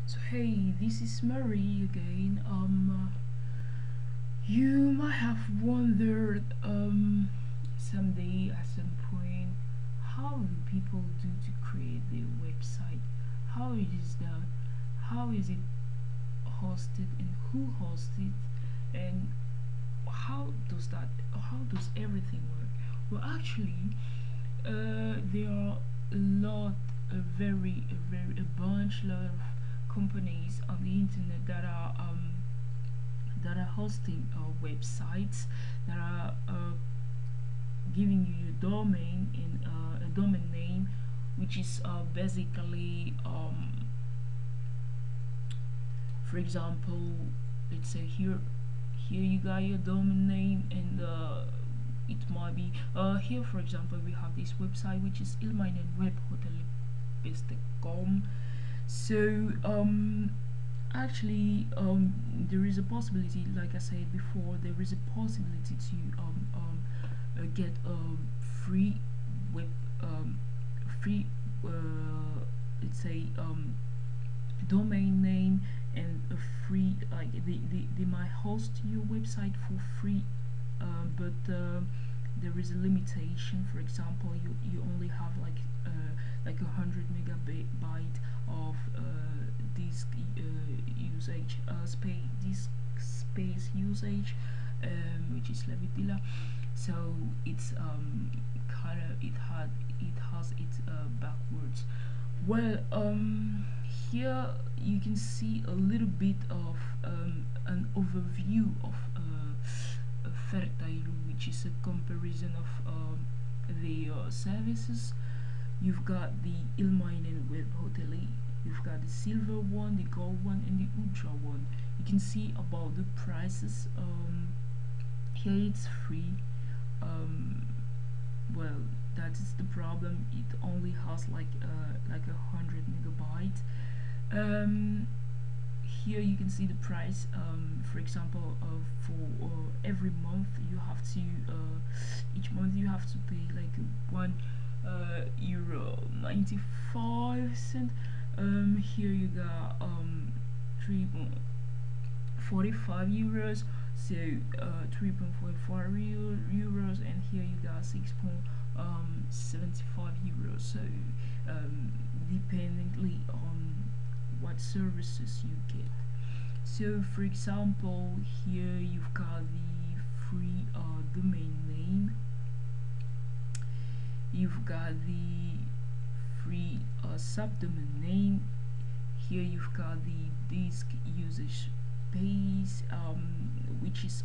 So hey, this is Marie again. You might have wondered someday at some point, how do people do to create their website? How it is done? How is it hosted and who hosts it? And how does everything work? Well, actually, there are a lot, a bunch lot of companies on the internet that are hosting websites, that are giving you your domain and a domain name, which is basically, for example, let's say here you got your domain name, and it might be here, for example, we have this website which is Ilmainen Webhotelli.com. So actually, there is a possibility, like I said before, there is a possibility to get a free web free let's say domain name, and a free, like they might host your website for free, but there is a limitation. For example, you only have like 100 megabyte of disk usage, disk space usage, which is Levitila. So it's kind of, it has it backwards. Well, here you can see a little bit of an overview of Fertile, which is a comparison of the services. You've got the Ilmainen Webhotelli, you've got the silver one, the gold one, and the ultra one. You can see about the prices. Here it's free. Well, that is the problem. It only has like 100 megabyte. Here you can see the price. For example, for every month you have to each month you have to pay like euro 95 cent. Here you got 3.45 euros, so 3.44 euros, and here you got 6.75 euros. So dependently on what services you get. So for example, here you've got the free domain name, you've got the free subdomain name, here you've got the disk usage space, which is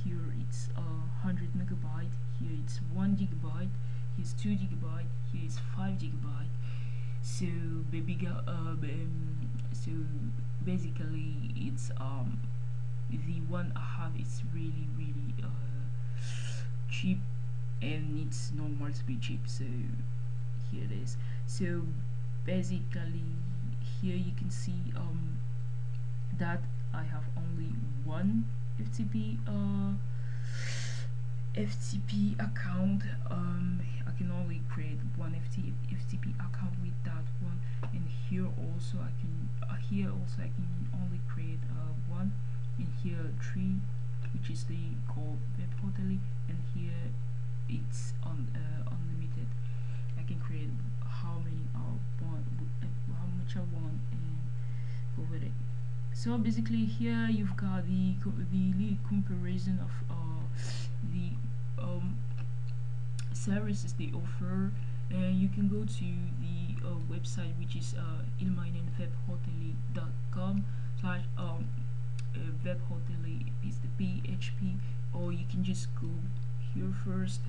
here it's 100 megabyte, here it's 1 gigabyte, here's 2 gigabyte, here is 5 gigabyte. So so basically it's the one I have is really cheap, and it's normal to be cheap. So here it is. So basically here you can see that I have only one FTP account. I can only create one FTP account with that one, and here also I can only create one, and here three, which is the called Webhotelli, and here it's unlimited. I can create how many I want, how much I want, and go with it. So basically here you've got the comparison of the services they offer. You can go to the website, which is ilmainenwebhotelli.com slash webhotelli is the PHP, or you can just go here first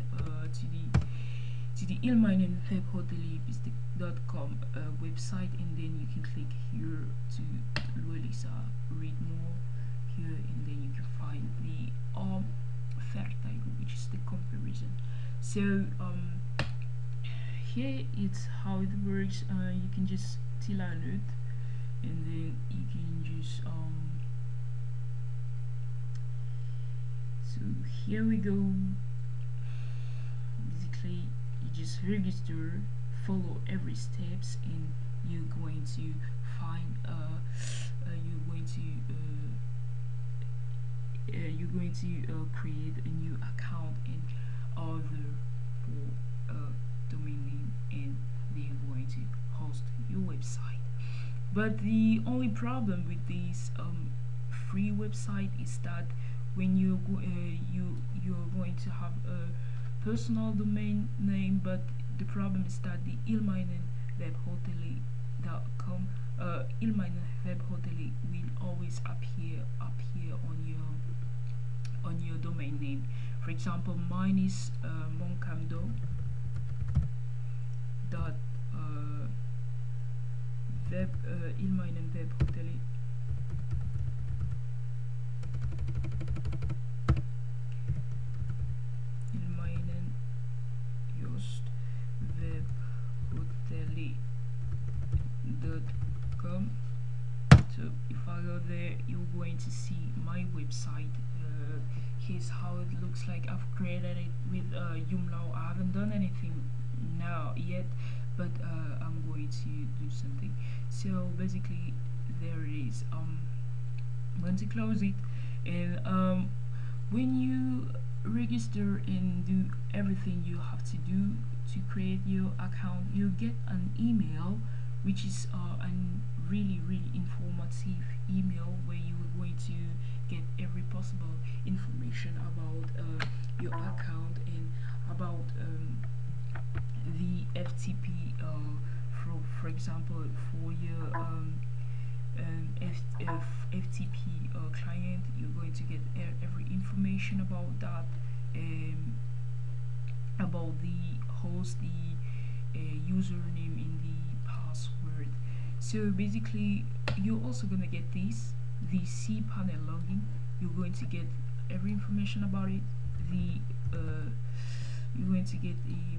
to the ilmainenwebhotelli.com website, and then you can click here to read more here, and then you can find the Fertile, which is the comparison. So here it's how it works. You can just download it, and then you can just so here we go. Basically you just register, follow every steps, and you're going to find you're going to create a new account in order for domain name, and they're going to host your website. But the only problem with this free website is that when you're going to have a personal domain name, but the problem is that the Ilmainen Webhotelli.com Ilmainen Webhotelli will always appear on your domain name. For example, mine is moncamdo dot Ilmainen Webhotelli Ilmainen just webhotelli.com. So if I go there, you're going to see my website. Here's how it looks like. I've created it with Joomla. I haven't done anything now yet, but I'm going to do something. So basically, there it is. I'm going to close it, and when you register and do everything you have to do to create your account, you get an email, which is a really informative email where you are going to get every possible information about your account and about the FTP. For example, for your FTP client, you're going to get every information about that, about the host, the username, and the password. So basically, you're also gonna get the Cpanel login. You're going to get every information about it. You're going to get the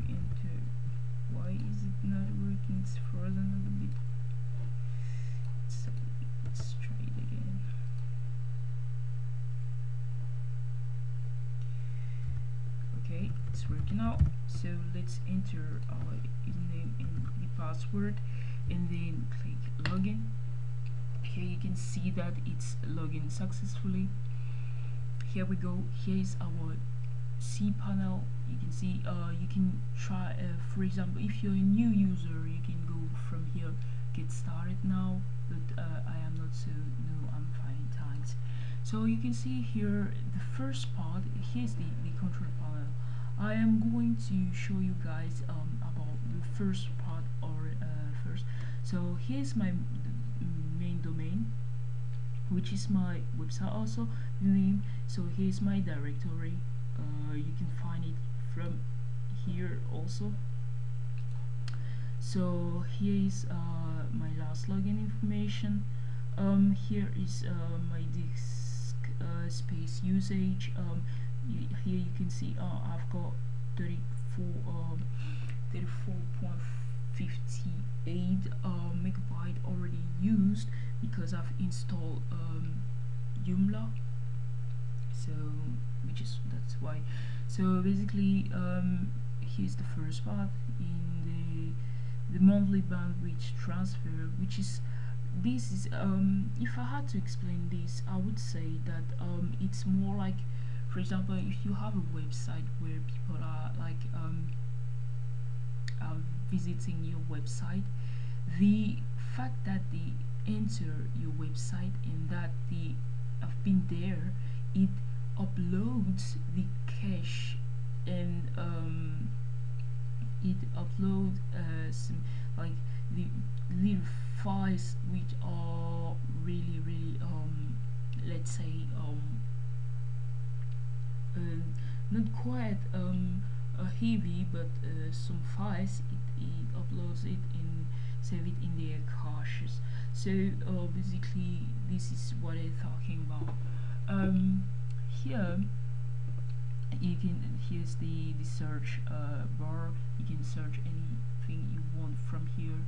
enter. Why is it not working? It's frozen a little bit. So let's try it again. Okay, it's working now. So let's enter our username and the password, and then click login. Here you can see that it's logging successfully. Here we go. Here is our Cpanel. You can see you can try for example, if you're a new user, you can go from here, get started now, but I am not, so no, I'm finding tags. So you can see here the first part. Here's the control panel. I am going to show you guys about the first part, or first. So here's my main domain, which is my website, also the name. So here's my directory. You can find it from here also. So here is my last login information. Here is my disk space usage. Here you can see I've got 34.58 megabyte already used because I've installed Joomla. So that's why. So basically, here's the first part in the monthly bandwidth transfer, which is if I had to explain this, I would say that it's more like, for example, if you have a website where people are like visiting your website, the fact that they enter your website and that they have been there, it uploads the cache, and it uploads some like the little files which are really let's say not quite heavy, but some files. It uploads it and save it in their caches. So basically this is what I'm talking about. Here You can, here's the search bar. You can search anything you want from here.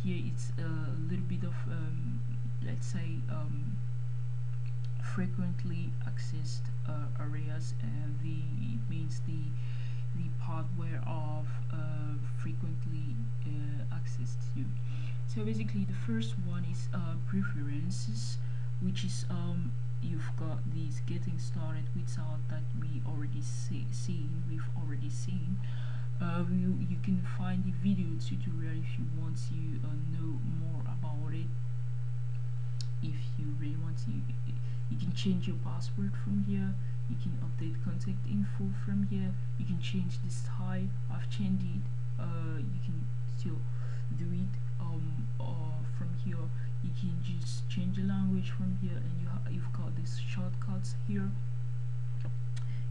Here it's a little bit of let's say frequently accessed areas, and it means the pathway of frequently accessed to. So basically the first one is preferences, which is you've got these getting started without that we've already seen. You can find the video tutorial if you want to know more about it. If you really want to, you can change your password from here. You can update contact info from here. You can change the style. I've changed it. You can still do it from here. You can just change the language from here, and you've got these shortcuts here,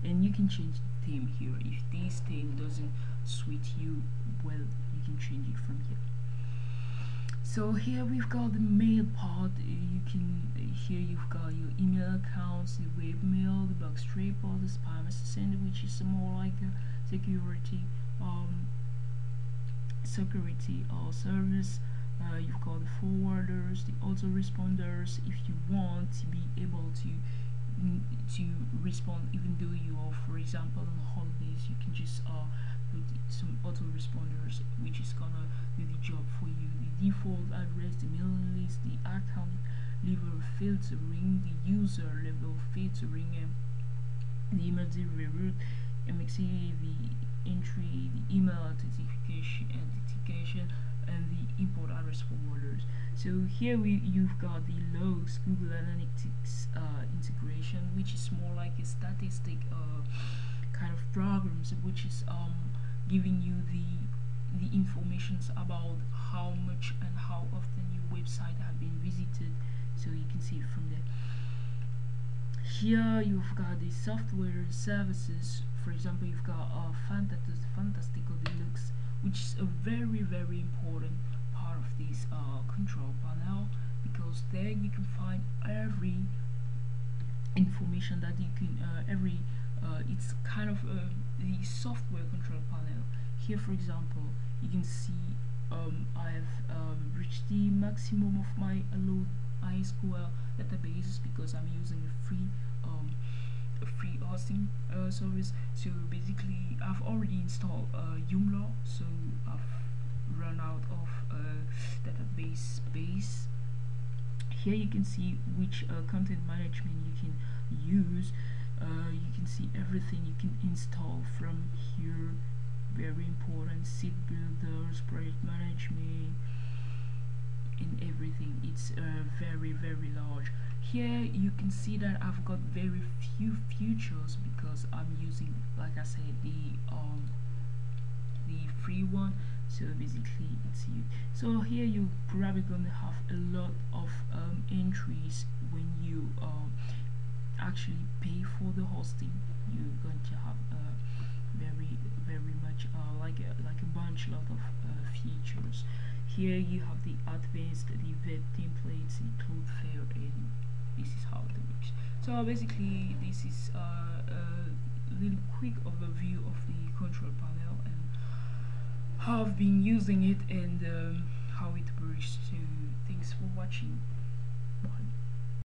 and you can change the theme here. If this theme doesn't suit you well, you can change it from here. So here we've got the mail part. You can here you've got your email accounts, the webmail, the box scraper, the spam sender, which is more like a security service. You've got the forwarders, the autoresponders. If you want to be able to respond even though you are, for example, on holidays, you can just put some autoresponders which is gonna do the job for you. The default address, the mailing list, the account level filtering, the user level filtering, the email delivery route, MXE, the entry, the email authentication, and the import address forwarders. So here you've got the logs, Google Analytics integration, which is more like a statistic kind of programs, which is giving you the informations about how much and how often your website have been visited. So you can see it from there. Here you've got the software services. For example, you've got Fantastical Deluxe, which is a very important part of this control panel, because there you can find every information that you can it's kind of the software control panel. Here, for example, you can see I've reached the maximum of my allowed MySQL databases because I'm using a free hosting service. So basically I've already installed Joomla, so I've run out of database space. Here you can see which content management you can use. You can see everything you can install from here. Very important: seed builders, project management, and everything. It's very large. Here you can see that I've got very few features because I'm using, like I said, the free one. So basically it's you. So here you're probably gonna have a lot of entries when you actually pay for the hosting. You're going to have very much like a lot of features. Here you have the advanced, the web templates, the Cloudflare, and this is how it works. So basically this is a little quick overview of the control panel and how I've been using it and how it works. So thanks for watching. Bye.